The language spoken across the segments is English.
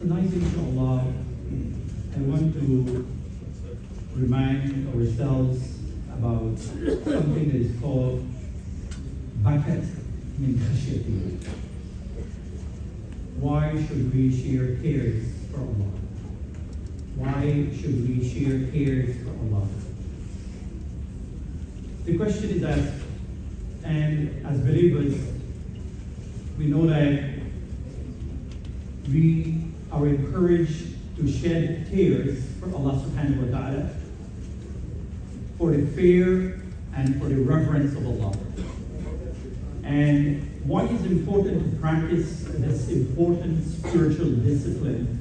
Tonight, inshallah, I want to remind ourselves about something that is called bakat min khashyatillah. Why should we share cares for Allah? Why should we share cares for Allah? The question is asked, and as believers, we know that we are encouraged to shed tears for Allah subhanahu wa ta'ala, for the fear and for the reverence of Allah. And why is important to practice this important spiritual discipline?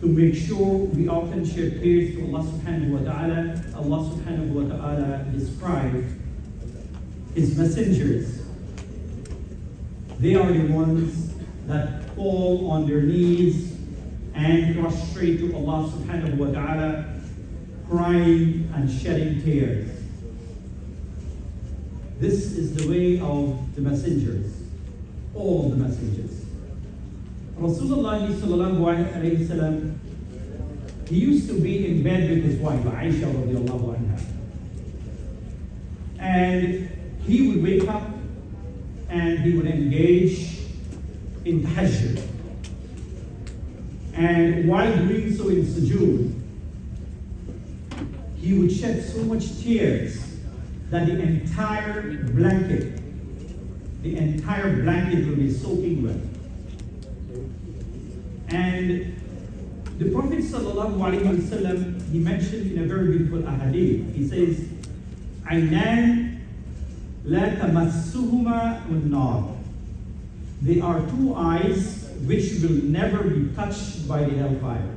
To make sure we often shed tears to Allah subhanahu wa ta'ala. Allah subhanahu wa ta'ala described His messengers. They are the ones that fall on their knees and prostrate to Allah subhanahu wa ta'ala, crying and shedding tears. This is the way of the messengers, all the messengers. Rasulullah sallallahu alayhi wa sallam, he used to be in bed with his wife, Aisha radiallahu anha. And he would wake up and he would engage in tahajjud. And while doing so in sujood, he would shed so much tears that the entire blanket will be soaking wet. And the Prophet sallallahu alaihi wasallam, he mentioned in a very beautiful ahadith, he says, "Aynan la tamassuhuma an-nar." There are two eyes which will never be touched by the hellfire.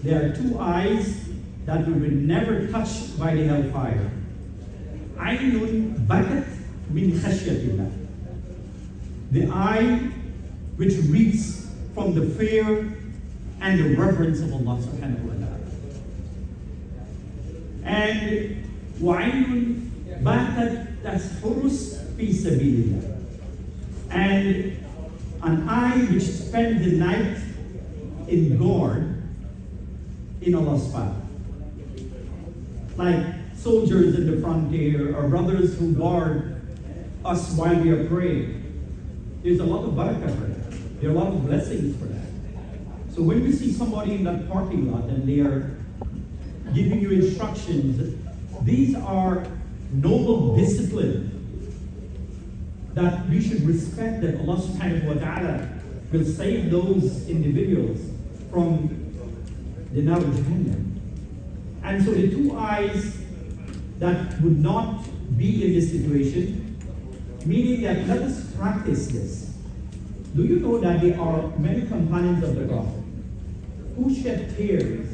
There are two eyes that will be never touched by the hellfire. Aynun bakat min khashyatillah. The eye which reads from the fear and the reverence of Allah subhanahu wa ta'ala. And wa'aynun bakat tashurus fi sabilillah. And an eye which spends the night in guard in Allah's path. Like soldiers in the frontier or brothers who guard us while we are praying. There's a lot of barakah for that. There are a lot of blessings for that. So when you see somebody in that parking lot and they are giving you instructions, these are noble discipline that we should respect, that Allah subhanahu wa ta'ala will save those individuals from the Nar Jahannam. And so the two eyes that would not be in this situation, meaning that let us practice this. Do you know that there are many companions of the Prophet who shed tears,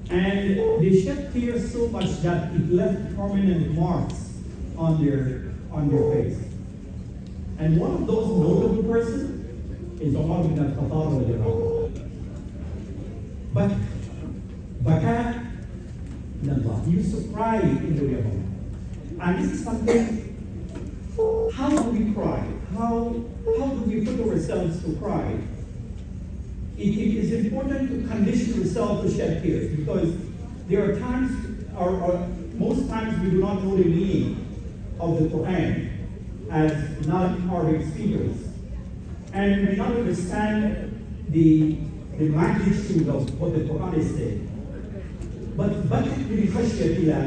and they shed tears so much that it left permanent marks on their face. And one of those notable persons is Umar bin al-Khattab. But Baka, he used to cry in the way of Allah. And this is something, how do we cry? How do we put ourselves to cry? It is important to condition yourself to shed tears, because there are times, or most times, we do not know the meaning of the Quran as non-Arabic speakers, and we not understand the magnitude of what the Quran is saying. But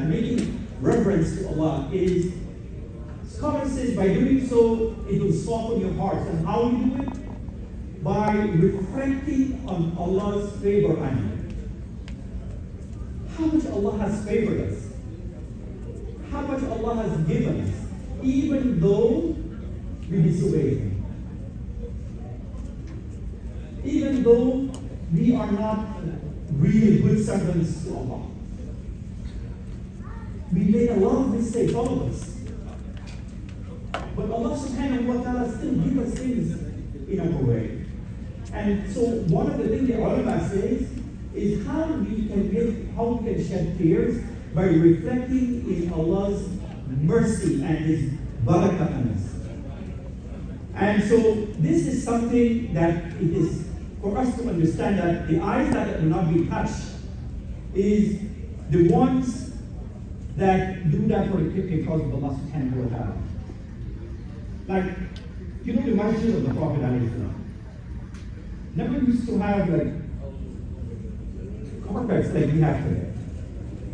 making reverence to Allah is, scholar says, by doing so, it will soften your hearts. And how do you do it? By reflecting on Allah's favor on you. How much Allah has favored us. How much Allah has given us, even though we disobey Him. Even though we are not really good servants to Allah. We make a lot of mistakes, all of us. But Allah subhanahu wa ta'ala still gives us things in our way. And so one of the things the ulama says is how we can shed tears by reflecting in Allah's mercy and His barakah on us. And so this is something that it is for us to understand that the eyes that will not be touched is the ones that do that for the because of Allah subhanahu wa ta'ala. Like, you know the masjid of the Prophet ﷺ never used to have like carpets like we have today,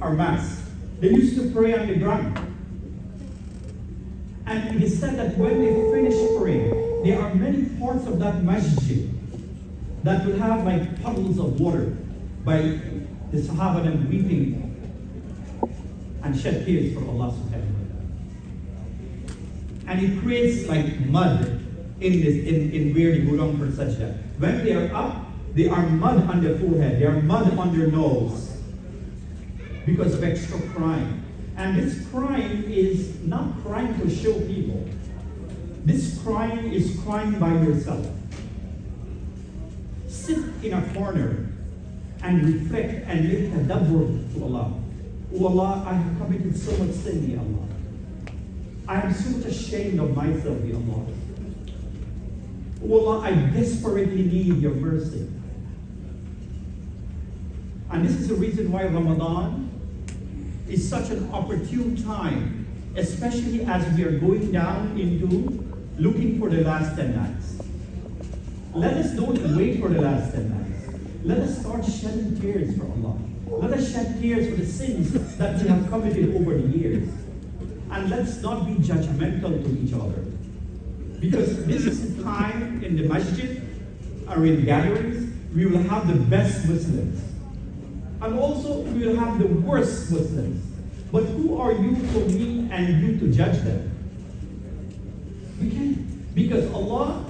or mats. They used to pray on the ground. And it is said that when they finish praying, there are many parts of that masjid that will have like puddles of water by the Sahaba them weeping and shed tears for Allah subhanahu wa ta'ala. And it creates like mud in where they go down for sajda. When they are up, they are mud on their forehead, they are mud on their nose because of extra crying. And this crying is not crying to show people. This crying is crying by yourself. Sit in a corner and reflect and make tadabbur to Allah. Oh Allah, I have committed so much sin, Ya Allah. I am so much ashamed of myself, Ya Allah. Oh Allah, I desperately need your mercy. And this is the reason why Ramadan is such an opportune time, especially as we are going down into looking for the last 10 nights. Let us don't wait for the last 10 nights. Let us start shedding tears for Allah. Let us shed tears for the sins that we have committed over the years. And let's not be judgmental to each other. Because this is the time in the masjid or in gatherings, we will have the best Muslims. And also, we will have the worst Muslims. But who are you for me and you to judge them? We can't. Because Allah,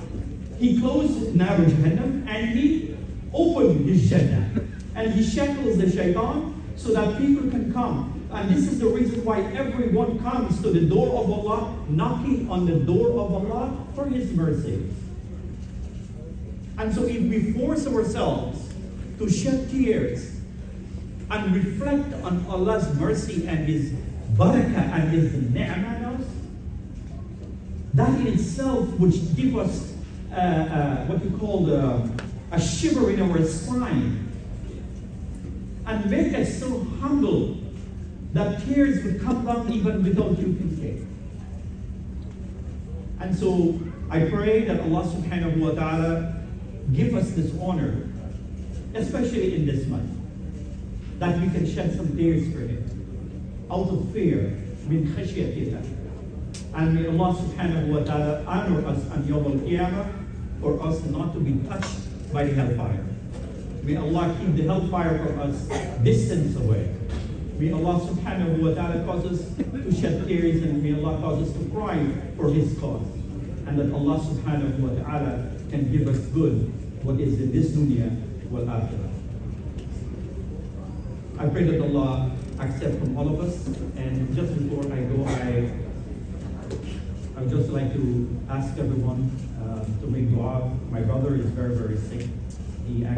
He closed Nar Jahannam and He opened His Jannah. And He shackles the shaitan so that people can come. And this is the reason why everyone comes to the door of Allah, knocking on the door of Allah for His mercy. And so if we force ourselves to shed tears and reflect on Allah's mercy and His barakah and His ni'mah, that in itself would give us what you call a shiver in our spine and make us so humble that tears would come down even without you thinking. And so I pray that Allah subhanahu wa ta'ala give us this honor, especially in this month, that we can shed some tears for Him, out of fear, min khashyatillah. And may Allah subhanahu wa ta'ala honor us on Yawm al-Qiyamah for us not to be touched by the hellfire. May Allah keep the hellfire from us distance away. May Allah subhanahu wa ta'ala cause us to shed tears, and may Allah cause us to cry for His cause. And that Allah subhanahu wa ta'ala can give us good, what is in this dunya wal akhirah. I pray that Allah accept from all of us. And just before I go, I would just like to ask everyone to make dua. My brother is very, very sick. He actually